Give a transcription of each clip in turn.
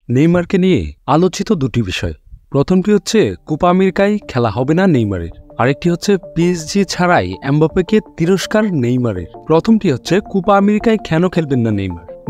নেইমারকে নিয়ে আলোচিত দুটি বিষয়। প্রথমটি হচ্ছে কোপা আমেরিকায় খেলা হবে না নেইমারের, আরেকটি হচ্ছে পিএসজি ছাড়াই এমবাপ্পেকে তিরস্কার নেইমারের। প্রথমটি হচ্ছে কোপা আমেরিকায় কেন খেলবেন না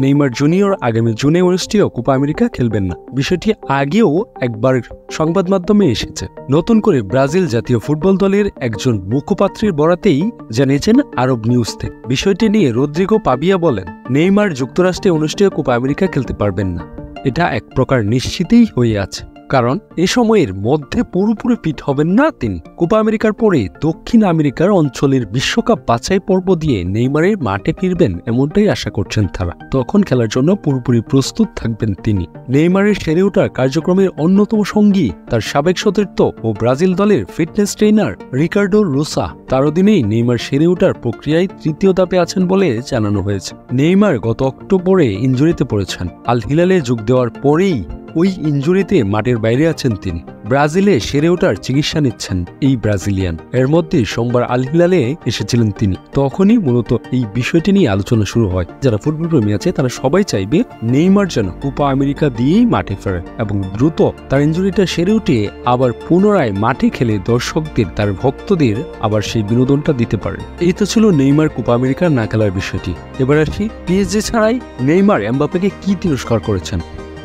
নেইমার জুনিয়র আগামী জুনে অনুষ্ঠেয় কোপা আমেরিকা খেলবেন না। বিষয়টি আগেও একবার সংবাদ মাধ্যমে এসেছে। নতুন করে ব্রাজিল জাতীয় ফুটবল দলের একজন মুখপাত্রের বরাতেই জানিয়েছেন আরব নিউজ থেকে। বিষয়টি নিয়ে রদ্রিগো পাবিয়া বলেন, নেইমার যুক্তরাষ্ট্রে অনুষ্ঠেয় কোপা আমেরিকা খেলতে পারবেন না, এটা এক প্রকার নিশ্চিতই হয়ে আছে, কারণ এ সময়ের মধ্যে পুরোপুরি ফিট হবেন না তিনি। কোপা আমেরিকার পরে দক্ষিণ আমেরিকার অঞ্চলের বিশ্বকাপ বাছাই পর্ব দিয়ে নেইমারের মাঠে ফিরবেন এমনটাই আশা করছেন তারা। তখন খেলার জন্য পুরোপুরি প্রস্তুত থাকবেন তিনি। নেইমারের সেরে ওঠার কার্যক্রমের অন্যতম সঙ্গী তার সাবেক সতীর্থ ও ব্রাজিল দলের ফিটনেস ট্রেনার রিকার্ডো রোসা। তার অধীনেই নেইমার সেরে ওঠার প্রক্রিয়ায় তৃতীয় ধাপে আছেন বলে জানানো হয়েছে। নেইমার গত অক্টোবরে ইনজুরিতে পড়েছেন। আল হিলালে যোগ দেওয়ার পরেই ওই ইনজুরিতে মাঠের বাইরে আছেন তিনি। ব্রাজিলে সেরে ওঠার চিকিৎসা নিচ্ছেন এই ব্রাজিলিয়ান। এর মধ্যে সোমবার আল হিলালে এসেছিলেন তিনি। তখনই মূলত এই বিষয়টি নিয়ে আলোচনা শুরু হয়। যারা ফুটবল প্রেমী আছে তারা সবাই চাইবে নেইমার যেন কোপা আমেরিকা দিয়েই মাঠে ফেরে এবং দ্রুত তার ইনজুরিটা সেরে উঠে আবার পুনরায় মাঠে খেলে দর্শকদের, তার ভক্তদের আবার সেই বিনোদনটা দিতে পারে। এই তো ছিল নেইমার কোপা আমেরিকা না খেলার বিষয়টি। এবার আসি পিএসজি ছাড়াই নেইমার এমবাপ্পেকে কি তিরস্কার করেছেন।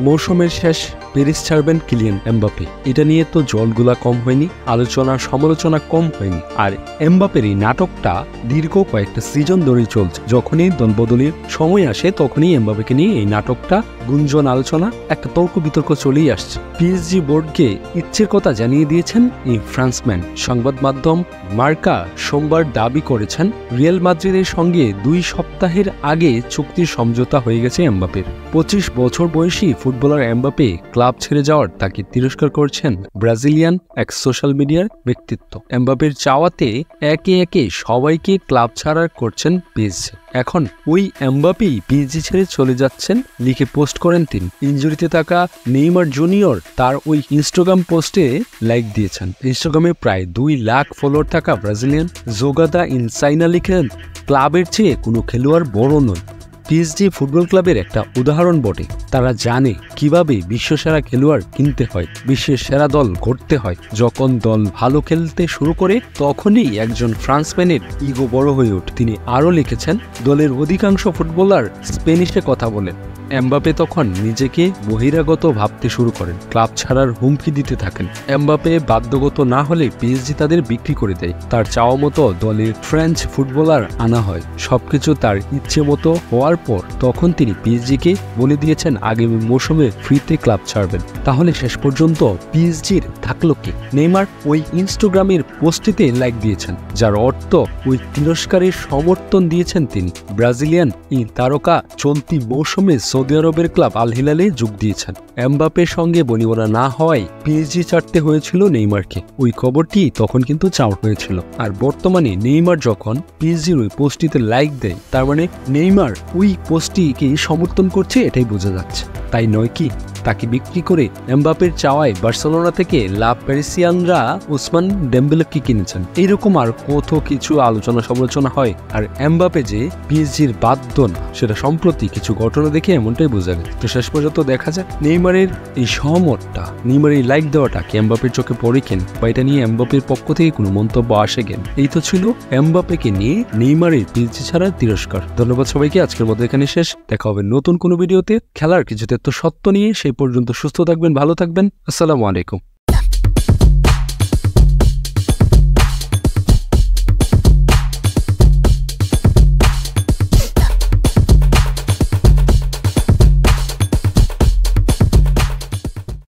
মৌসুমের শেষ প্যারিস ছাড়বেন কিলিয়ান এমবাপ্পে, এটা নিয়ে তো জলগুলা কম হয়নি, আলোচনা সমালোচনা কম হয়নি। আর এমবাপ্পের এই নাটকটা দীর্ঘ কয়েকটা সিজন ধরেই চলছে। যখনই দলবদলের সময় আসে তখনই এমবাপ্পেকে নিয়ে এই নাটকটা, গুঞ্জন, আলোচনা, একটা তর্ক বিতর্ক চলেই আসছে। পিএসজি বোর্ডকে ইচ্ছের কথা জানিয়ে দিয়েছেন এই ফ্রান্সম্যান। সংবাদ মাধ্যম মার্কা সোমবার দাবি করেছেন রিয়াল মাদ্রিদের সঙ্গে 2 সপ্তাহের আগে চুক্তির সমঝোতা হয়ে গেছে এমবাপ্পের। 25 বছর বয়সী ফুটবলার এমবাপ্পে ক্লাব ছেড়ে যাওয়ার তাকে তিরস্কার করছেন ব্রাজিলিয়ান এক সোশ্যাল মিডিয়ার ব্যক্তিত্ব। এমবাপ্পের চাওয়াতে একে একে সবাইকে ক্লাব ছাড়ার করছেন পিএসজি। এখন ওই এমবাপ্পেই পিএসজি ছেড়ে চলে যাচ্ছেন লিখে পোস্ট করেন তিনি। ইনজুরিতে থাকা নেইমার জুনিয়র তার ওই ইনস্টাগ্রাম পোস্টে লাইক দিয়েছেন। ইনস্টাগ্রামে প্রায় 2 লাখ ফলোয়ার থাকা ব্রাজিলিয়ান জোগাদা ইনসাইনা লিখেন, ক্লাবের চেয়ে কোনো খেলোয়াড় বড় নয়। পিএসজি ফুটবল ক্লাবের একটা উদাহরণ বটে। তারা জানে কিভাবে বিশ্বসেরা খেলোয়াড় কিনতে হয়, বিশ্বের সেরা দল গড়তে হয়। যখন দল ভালো খেলতে শুরু করে তখনই একজন ফ্রান্সম্যানের ইগো বড় হয়ে ওঠে। তিনি আরও লিখেছেন, দলের অধিকাংশ ফুটবলার স্পেনিশে কথা বলেন। এমবাপ্পে তখন নিজেকে বহিরাগত ভাবতে শুরু করেন, ক্লাব ছাড়ার হুমকি দিতে থাকেন। এমবাপ্পে বাধ্যগত না হলে পিএসজি তাদের বিক্রি করে দেয়। তার চাওয়া মতো দলের ফ্রেঞ্চ ফুটবলার আনা হয়। সবকিছু তার ইচ্ছে মতো হওয়ার পর তখন তিনি পিএসজিকে বলে দিয়েছেন আগামী মৌসুমে ফ্রিতে ক্লাব ছাড়বেন। তাহলে শেষ পর্যন্ত পিএসজির থাকলো কি? নেইমার ওই ইনস্টাগ্রামের পোস্টটিতে লাইক দিয়েছেন, যার অর্থ ওই তিরস্কারের সমর্থন দিয়েছেন তিনি। ব্রাজিলিয়ান এই তারকা চলতি মৌসুমে সৌদি আরবের ক্লাব আল হিলালে যোগ দিয়েছেন। এমবাপ্পের সঙ্গে বনিবনা না হওয়ায় পিএসজি ছাড়তে হয়েছিল নেইমারকে। ওই খবরটি তখন কিন্তু চাউর হয়েছিল। আর বর্তমানে নেইমার যখন পিএসজির ওই পোস্টটিতে লাইক দেয়, তার মানে নেইমার ওই পোস্টটিকে সমর্থন করছে, এটাই বোঝা যাচ্ছে। তাই নয় কি? তাকে বিক্রি করে এমবাপ্পের চাওয়ায় বার্সেলোনা থেকে লা প্যারিসিয়ানরা ওসমান ডেম্বেলেকে কিনেছেন। এইরকম আর কত কিছু আলোচনা সমালোচনা হয়। আর এমবাপ্পে যে পিএসজির বাধ্য না, সেটা সম্প্রতি কিছু ঘটনা দেখে এমনটাই বোঝা গেছে। তো শেষ পর্যন্ত দেখা যায় নেইমারের এই সহমতটা, নেইমারের এই লাইক দেওয়াটা কি এমবাপ্পের চোখে পড়ে কেন, বা এটা নিয়ে এমবাপ্পের পক্ষ থেকে কোনো মন্তব্য আসে কেন? এই তো ছিল এমবাপ্পেকে নিয়ে নেইমারের পিএসজি ছাড়ার তিরস্কার। ধন্যবাদ সবাইকে। আজকের মতো এখানে শেষ। দেখা হবে নতুন কোনো ভিডিওতে খেলার কিছু তথ্য সত্য নিয়ে। সেই পর্যন্ত সুস্থ থাকবেন, ভালো থাকবেন। আসসালামু আলাইকুম।